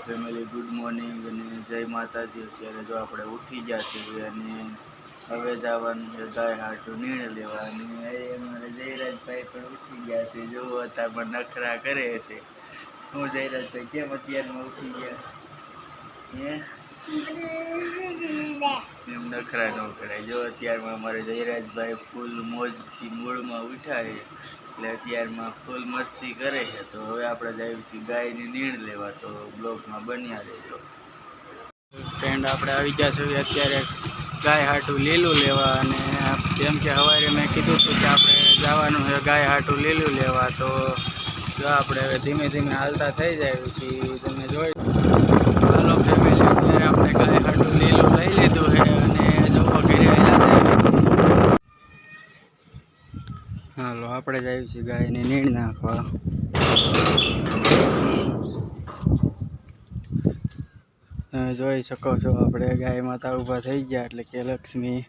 Family good morning અને જય માતાજી। અત્યારે જો આપણે ઉઠી ગયા છીએ અને હવે જવાનું છે ગાય હાટું નીણ લેવા અને અમારે જયરાજભાઈ પણ ઉઠી ગયા છે। જો અત્યારમાં નખરા કરે છે। હું જયરાજભાઈ કેમ અત્યારમાં ઉઠી ગયા એમ નખરા ન કરાય। જો અત્યારમાં અમારે જયરાજભાઈ ફૂલ મોજથી મૂળમાં ઉઠ્યા છે એટલે અત્યારમાં ફૂલ મસ્તી કરે છે। તો હવે આપણે જઈએ છીએ ગાયની નીણ લેવા, તો બ્લોગમાં બન્યા રહેજો। ફ્રેન્ડ આપણે આવી ગયા છીએ અત્યારે ગાય હાટું લીલું લેવા અને જેમ કે સવારે મેં કીધું હતું કે આપણે જવાનું છે ગાય હાટું લીલું લેવા। તો જો આપણે હવે ધીમે ધીમે હાલતા થઈ જાય છીએ, તમે જોઈ હાલો ફેમિલી। અત્યારે આપણે ગાય હાટું લીલું લઈ લીધું છે અને જો ઘરે આવેલા જાય છીએ। હાલો આપણે જઈએ છીએ ગાયને નીણ નાખવા। તમે જોઈ શકો છો આપણે ગાય માતા ઊભા થઈ ગયા એટલે કે લક્ષ્મી।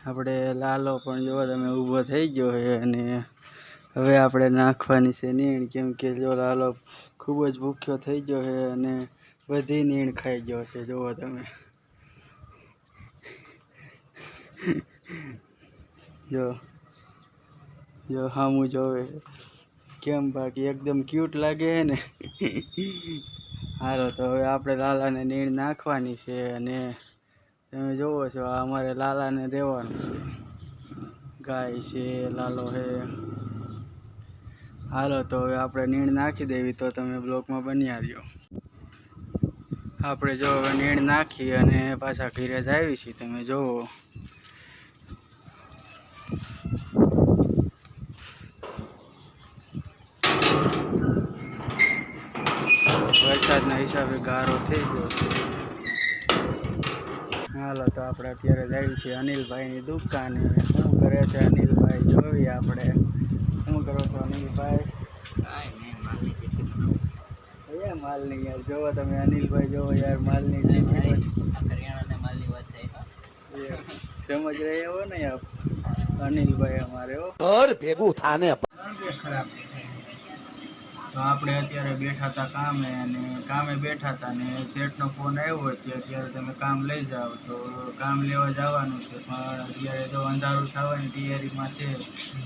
આપણે લાલો પણ જો તમે ઊભો થઈ ગયો છે અને હવે આપણે નાખવાની છે નીણ, કેમ કે જો લાલો ખૂબ જ ભૂખ્યો થઈ ગયો છે અને બધી નીણ ખાઈ ગયો છે। જુઓ તમે જો સામું જોવે કેમ, બાકી એકદમ ક્યુટ લાગે છે ને। હાલો તો હવે આપણે લાલાને નીણ નાખવાની છે અને તમે જોવો છો આ અમારે લાલાને રહેવાનું છે। ગાય છે, લાલો છે। હાલો તો હવે આપણે નીણ નાખી દેવી, તો તમે બ્લોકમાં બન્યા રહ્યો। આપણે જો હવે નીણ નાખી અને પાછા ઘરે જ આવી છીએ, તમે જોવો વરસાદના હિસાબે ગારો થઈ ગયો છે। હાલો તો આપણે અત્યારે જઈએ છીએ અનિલભાઈની દુકાને। શું કરે છે અનિલભાઈ જોઈએ આપણે। શું કરો છો અનિલભાઈ? માલની યાર જોવો તમે અનિલભાઈ, જોવો યાર માલની સમજ રહે હો ને આપ અનિલભાઈ અમારે ભેગું થાને। તો આપણે અત્યારે બેઠા હતા કામે અને કામે બેઠા હતા ને શેઠનો ફોન આવ્યો હોય કે અત્યારે તમે કામ લઈ જાઓ, તો કામ લેવા જવાનું છે। પણ અત્યારે તો અંધારું થવાની તૈયારીમાં છે,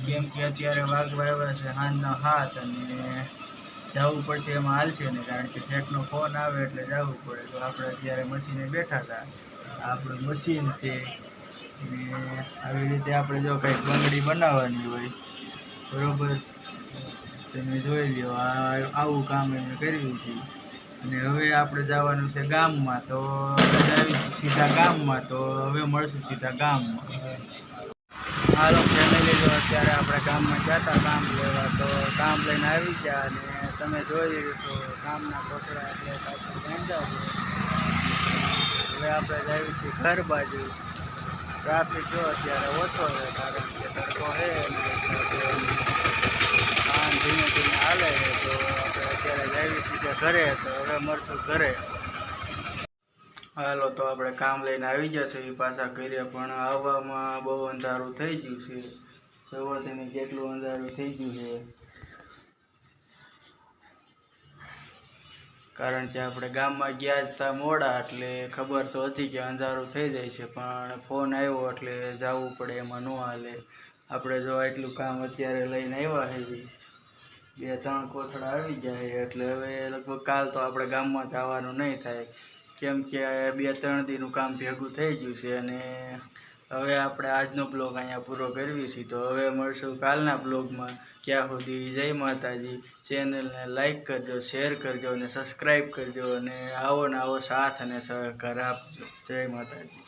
કેમ કે અત્યારે વાગવા આવ્યા છે સાંજના 7 અને જવું પડશે એમાં હાલશે ને, કારણ કે શેઠનો ફોન આવે એટલે જવું પડે। તો આપણે અત્યારે મશીને બેઠા હતા, આપણું મશીન છે ને આવી રીતે આપણે જો કંઈક બંગડી બનાવવાની હોય બરોબર, તમે જોઈ લ્યો આવું કામ અમે કર્યું છે। અને હવે આપણે જવાનું છે ગામમાં, તો જઈશું સીધા ગામમાં। તો હવે મળશું સીધા ગામમાં। હાલો ફેમિલી, જો અત્યારે આપણે ગામમાં ગયા હતા કામ લેવા, તો કામ લઈને આવી ગયા અને તમે જોઈ છો કામના કોથળા એટલે પાછું ગાંડા છે। હવે આપણે જઈએ છીએ ઘર બાજુ। ટ્રાફિક જો અત્યારે ઓછો છે, કારણ કે તડકો છે ધીમે ધીમે હાલે છે। તો આપણે અત્યારે જઈએ છીએ ઘરે, તો હવે મળશું ઘરે। હાલો તો આપણે કામ લઈને આવી ગયા છીએ પાછા ઘરે, પણ આવવામાં બહુ અંધારું થઈ ગયું છે। જોવો તમે કેટલું અંધારું થઈ ગયું છે, કારણ કે આપણે ગામમાં ગયા હતા મોડા, એટલે ખબર તો હતી કે અંધારું થઈ જાય છે, પણ ફોન આવ્યો એટલે જવું પડે, એમાં ન હાલે। આપણે જો આટલું કામ અત્યારે લઈને આવ્યા છે, 2-3 કોથળા આવી ગયા છે, એટલે હવે લગભગ કાલ તો આપણે ગામમાં જવાનું નહીં થાય, કેમ કે 2-3 દીનું કામ ભેગું થઈ ગયું છે। અને હવે આપણે આજનો બ્લોગ અહીંયા પૂરો કરવી છીએ, તો હવે મળશું કાલના બ્લોગમાં। ત્યાં સુધી જય માતાજી। ચેનલને લાઈક કરજો, શેર કરજો અને સબસ્ક્રાઈબ કરજો, અને આવો ને આવો સાથ અને સહકાર આપજો। જય માતાજી।